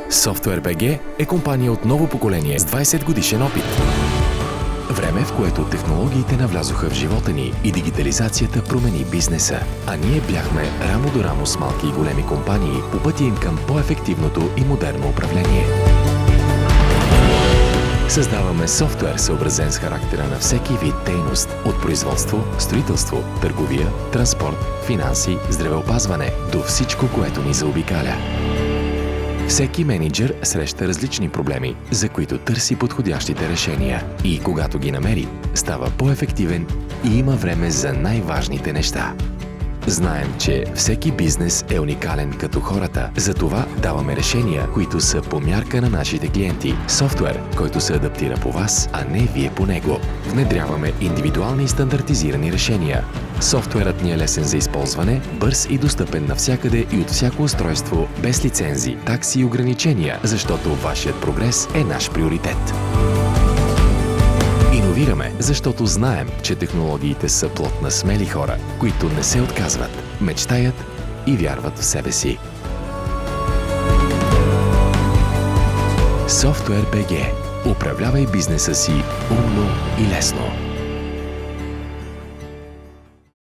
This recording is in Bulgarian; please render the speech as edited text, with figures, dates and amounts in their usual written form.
Софтуер БГ е компания от ново поколение с 20 годишен опит. Време, в което технологиите навлязоха в живота ни и дигитализацията промени бизнеса. А ние бяхме рамо до рамо с малки и големи компании по пътя им към по-ефективното и модерно управление. Създаваме софтуер, съобразен с характера на всеки вид дейност, от производство, строителство, търговия, транспорт, финанси, здравеопазване, до всичко, което ни заобикаля. Всеки мениджър среща различни проблеми, за които търси подходящите решения. И когато ги намери, става по-ефективен и има време за най-важните неща. Знаем, че всеки бизнес е уникален като хората. Затова даваме решения, които са по мярка на нашите клиенти. Софтуер, който се адаптира по вас, а не вие по него. Внедряваме индивидуални и стандартизирани решения. Софтуерът ни е лесен за използване, бърз и достъпен навсякъде и от всяко устройство, без лицензи, такси и ограничения, защото вашият прогрес е наш приоритет. Иновираме, защото знаем, че технологиите са плод на смели хора, които не се отказват, мечтаят и вярват в себе си. Софтуер БГ. Управлявай бизнеса си умно и лесно.